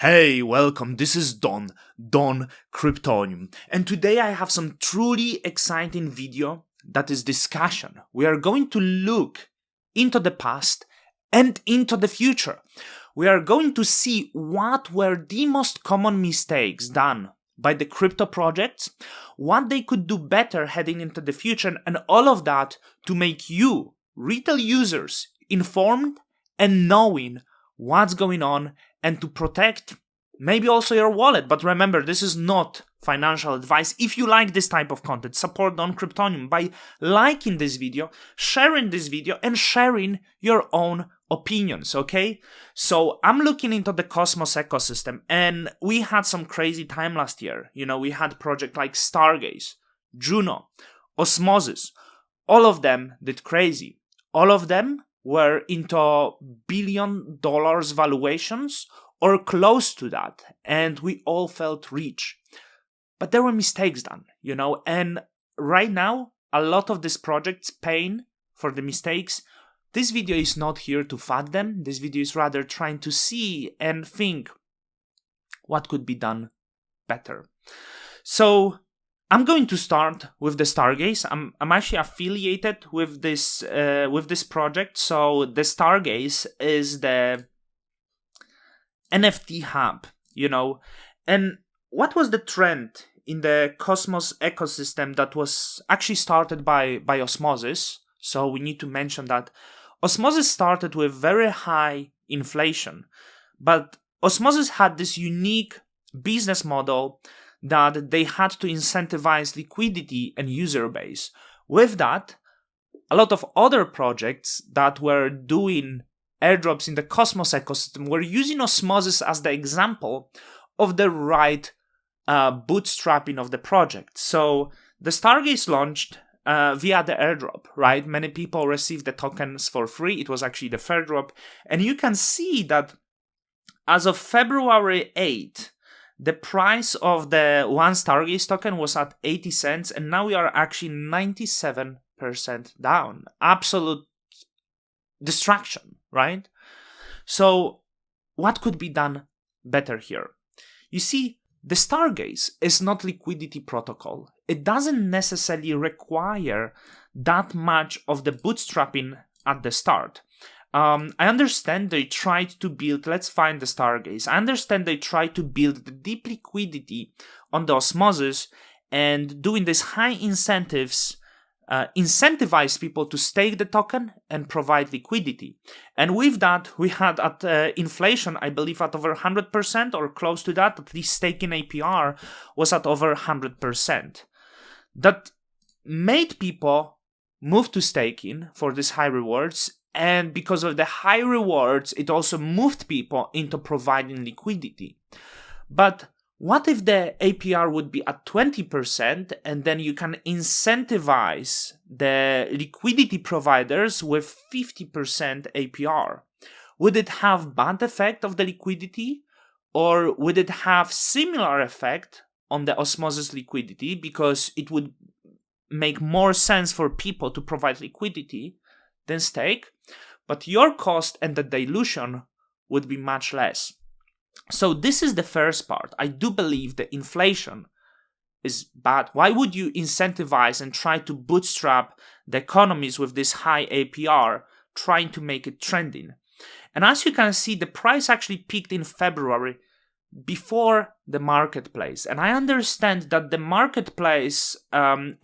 Hey, welcome. This is Don Kryptonium. And today I have some truly exciting video that is discussion. We are going to look into the past and into the future. We are going to see what were the most common mistakes done by the crypto projects, what they could do better heading into the future, and all of that to make you, retail users, informed and knowing what's going on and to protect maybe also your wallet. But remember, this is not financial advice. If you like this type of content, support Don Kryptonium by liking this video, sharing this video, and sharing your own opinions, okay? So I'm looking into the Cosmos ecosystem, and we had some crazy time last year. We had projects like Stargaze, Juno, Osmosis. All of them did crazy. All of them were into $1 billion valuations or close to that, and we all felt rich. But there were mistakes done, and right now, a lot of these projects paying for the mistakes. This video is not here to fight them. This video is rather trying to see and think what could be done better. So I'm going to start with the Stargaze. I'm actually affiliated with this project. So the Stargaze is the NFT hub, and what was the trend in the Cosmos ecosystem that was actually started by Osmosis? So we need to mention that Osmosis started with very high inflation, but Osmosis had this unique business model that they had to incentivize liquidity and user base. With that, a lot of other projects that were doing airdrops in the Cosmos ecosystem were using Osmosis as the example of the right bootstrapping of the project. So the Stargaze launched via the airdrop, right? Many people received the tokens for free. It was actually the fair drop. And you can see that as of February 8th, the price of the one Stargaze token was at 80 cents, and now we are actually 97% down. Absolute distraction, right? So what could be done better here? You see, the Stargaze is not liquidity protocol. It doesn't necessarily require that much of the bootstrapping at the start. I understand they tried to build, let's find the Stargaze. I understand they tried to build the deep liquidity on the Osmosis and doing these high incentives incentivize people to stake the token and provide liquidity. And with that, we had at inflation, I believe at over 100% or close to that, at least staking APR was at over 100%. That made people move to staking for these high rewards. And because of the high rewards, it also moved people into providing liquidity. But what if the APR would be at 20% and then you can incentivize the liquidity providers with 50% APR? Would it have bad effect of the liquidity, or would it have similar effect on the Osmosis liquidity because it would make more sense for people to provide liquidity than stake, but your cost and the dilution would be much less? So this is the first part. I do believe the inflation is bad. Why would you incentivize and try to bootstrap the economies with this high APR, trying to make it trending? And as you can see, the price actually peaked in February before the marketplace. And I understand that the marketplace and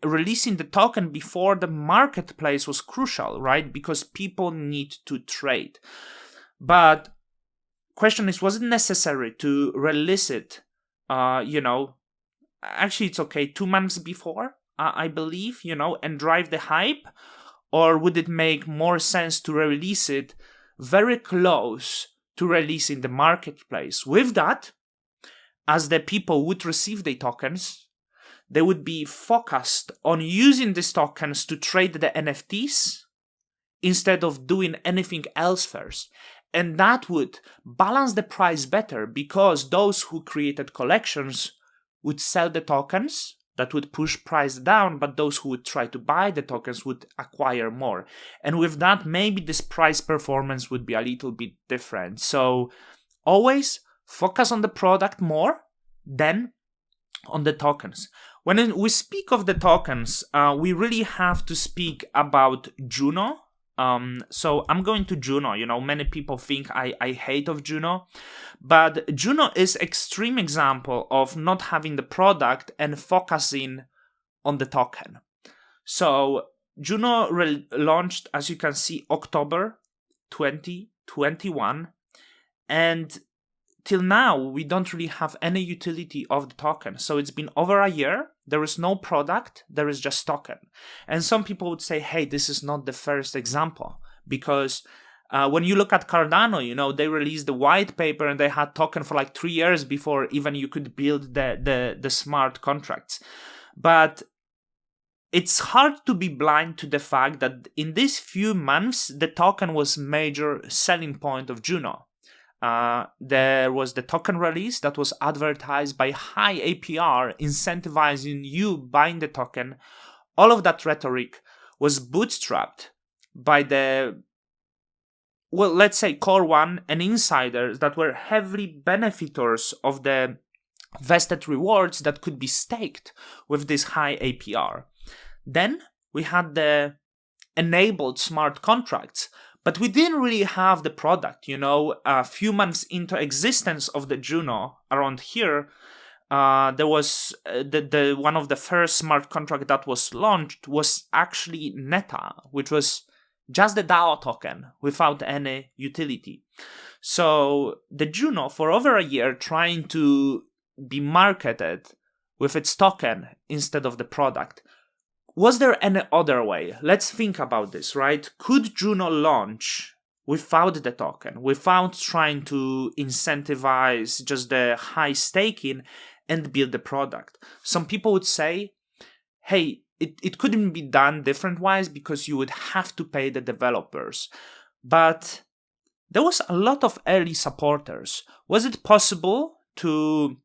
releasing the token before the marketplace was crucial, right? Because people need to trade. But question is, was it necessary to release it, actually it's okay, 2 months before, I believe, and drive the hype? Or would it make more sense to release it very close to releasing the marketplace? With that, as the people would receive the tokens, they would be focused on using these tokens to trade the NFTs instead of doing anything else first. And that would balance the price better because those who created collections would sell the tokens. That would push price down, but those who would try to buy the tokens would acquire more. And with that, maybe this price performance would be a little bit different. So always focus on the product more than on the tokens. When we speak of the tokens, we really have to speak about Juno. So I'm going to Juno. Many people think I hate of Juno, but Juno is extreme example of not having the product and focusing on the token. So Juno launched, as you can see, October 2021, and till now we don't really have any utility of the token. So it's been over a year, there is no product, there is just token. And some people would say, hey, this is not the first example, because when you look at Cardano, they released the white paper and they had token for like 3 years before even you could build the smart contracts. But it's hard to be blind to the fact that in these few months, the token was major selling point of Juno. There was the token release that was advertised by high APR, incentivizing you buying the token. All of that rhetoric was bootstrapped by the, well, let's say Core One and insiders that were heavily benefitors of the vested rewards that could be staked with this high APR. Then we had the enabled smart contracts, but we didn't really have the product. A few months into existence of the Juno around here, there was the one of the first smart contract that was launched was actually Neta, which was just the DAO token without any utility. So the Juno, for over a year, trying to be marketed with its token instead of the product. Was there any other way? Let's think about this, right? Could Juno launch without the token, without trying to incentivize just the high staking and build the product? Some people would say, hey, it couldn't be done different-wise because you would have to pay the developers. But there was a lot of early supporters. Was it possible to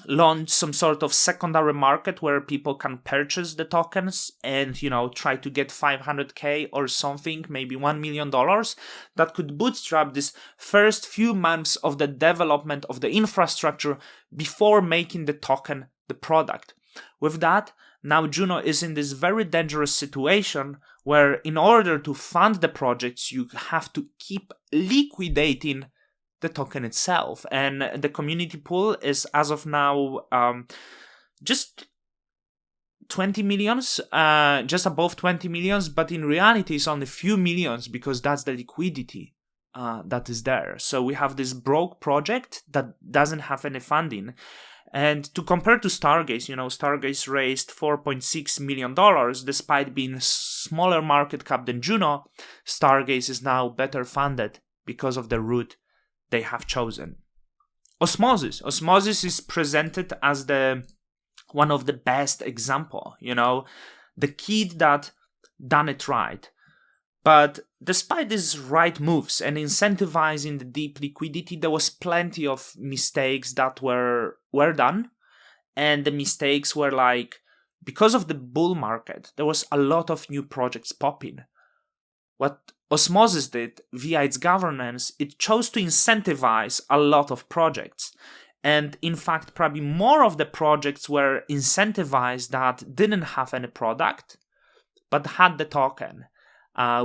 launch some sort of secondary market where people can purchase the tokens and, try to get 500K or something, maybe $1 million that could bootstrap this first few months of the development of the infrastructure before making the token the product? With that, now Juno is in this very dangerous situation where in order to fund the projects, you have to keep liquidating the token itself, and the community pool is as of now just 20 millions, just above 20 millions, but in reality it's only a few millions because that's the liquidity that is there. So we have this broke project that doesn't have any funding. And to compare to Stargaze, Stargaze raised $4.6 million despite being smaller market cap than Juno. Stargaze is now better funded because of the route they have chosen. Osmosis is presented as the one of the best example, the kid that done it right. But despite these right moves and incentivizing the deep liquidity, there was plenty of mistakes that were done, and the mistakes were like, because of the bull market, there was a lot of new projects popping. What Osmosis did via its governance, it chose to incentivize a lot of projects. And in fact, probably more of the projects were incentivized that didn't have any product, but had the token.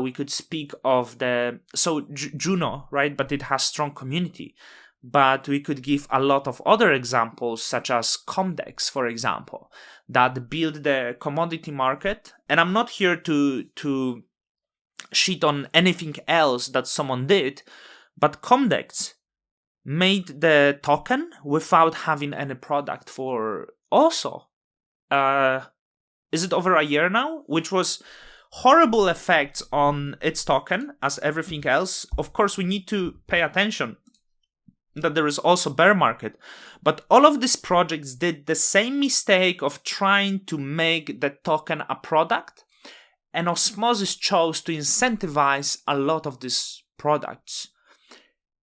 We could speak of Juno, right? But it has strong community. But we could give a lot of other examples, such as Comdex, for example, that build the commodity market. And I'm not here to shit on anything else that someone did, but Comdex made the token without having any product for also, is it over a year now? Which was horrible effects on its token as everything else. Of course, we need to pay attention that there is also bear market, but all of these projects did the same mistake of trying to make the token a product, and Osmosis chose to incentivize a lot of these products.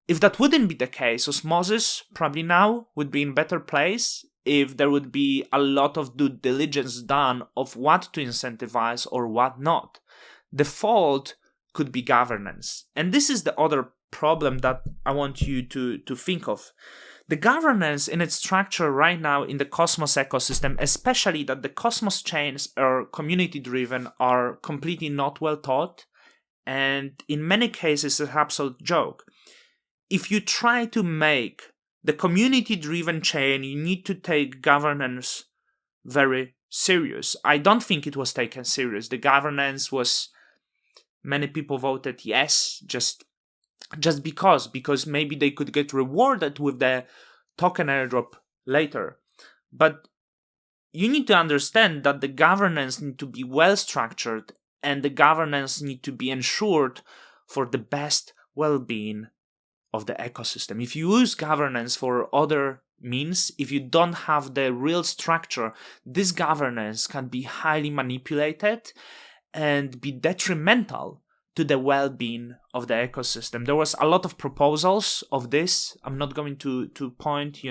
If that wouldn't be the case, Osmosis probably now would be in better place if there would be a lot of due diligence done of what to incentivize or what not. The fault could be governance. And this is the other problem that I want you to think of. The governance in its structure right now in the Cosmos ecosystem, especially that the Cosmos chains are community driven, are completely not well thought, and in many cases it's an absolute joke. If you try to make the community driven chain, you need to take governance very serious. I don't think it was taken serious. The governance was, many people voted yes, just because maybe they could get rewarded with the token airdrop later. But you need to understand that the governance need to be well structured, and the governance need to be ensured for the best well-being of the ecosystem. If you use governance for other means, if you don't have the real structure, this governance can be highly manipulated and be detrimental to the well-being of the ecosystem. There was a lot of proposals of this. I'm not going to point,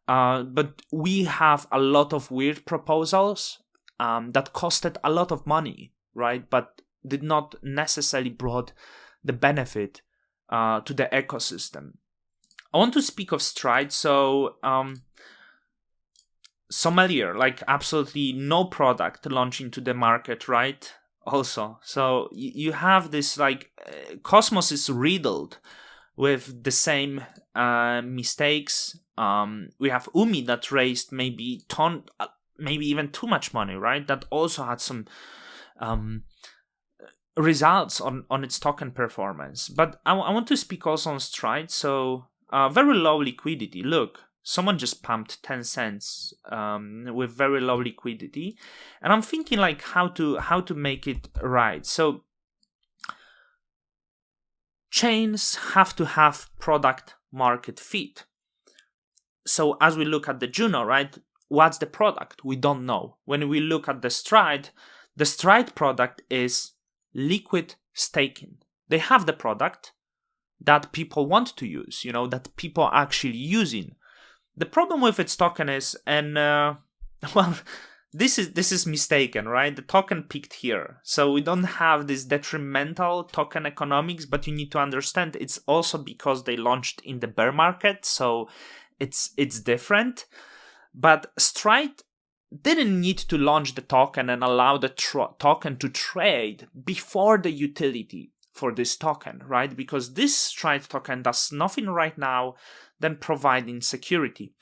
but we have a lot of weird proposals that costed a lot of money, right? But did not necessarily brought the benefit to the ecosystem. I want to speak of Stride. So Sommelier, like absolutely no product launching to the market, right? Also, so you have this, like, Cosmos is riddled with the same mistakes. We have Umi that raised maybe even too much money, right? That also had some results on its token performance. But I want to speak also on Stride. So very low liquidity. Look, someone just pumped 10 cents with very low liquidity, and I'm thinking like how to make it right. So chains have to have product market fit. So as we look at the Juno, right, what's the product? We don't know. When we look at the Stride product is liquid staking. They have the product that people want to use, that people are actually using. The problem with its token is, and this is mistaken, right? The token peaked here, so we don't have this detrimental token economics. But you need to understand it's also because they launched in the bear market, so it's different. But Stride didn't need to launch the token and allow the token to trade before the utility for this token, right? Because this Stride token does nothing right now than providing security.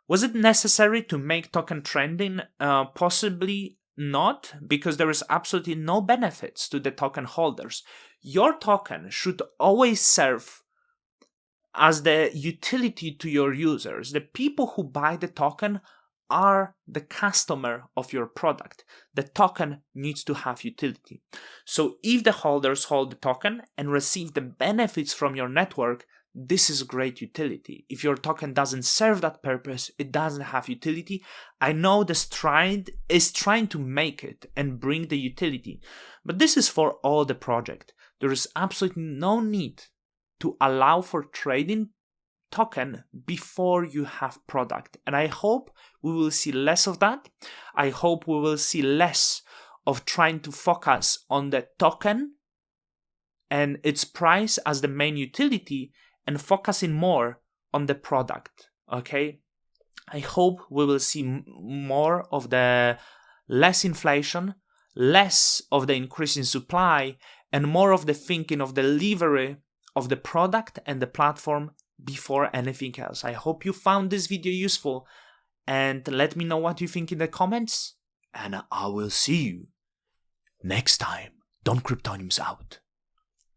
Was it necessary to make token trending? Possibly not, because there is absolutely no benefits to the token holders. Your token should always serve as the utility to your users. The people who buy the token are the customer of your product. The token needs to have utility. So if the holders hold the token and receive the benefits from your network, this is great utility. If your token doesn't serve that purpose, it doesn't have utility. I know the Stride is trying to make it and bring the utility, but this is for all the project. There is absolutely no need to allow for trading token before you have product. And I hope we will see less of that. I hope we will see less of trying to focus on the token and its price as the main utility and focusing more on the product, okay? I hope we will see more of the less inflation, less of the increase in supply, and more of the thinking of delivery of the product and the platform before anything else. I hope you found this video useful, and let me know what you think in the comments, and I will see you next time. Don Cryptoniums out.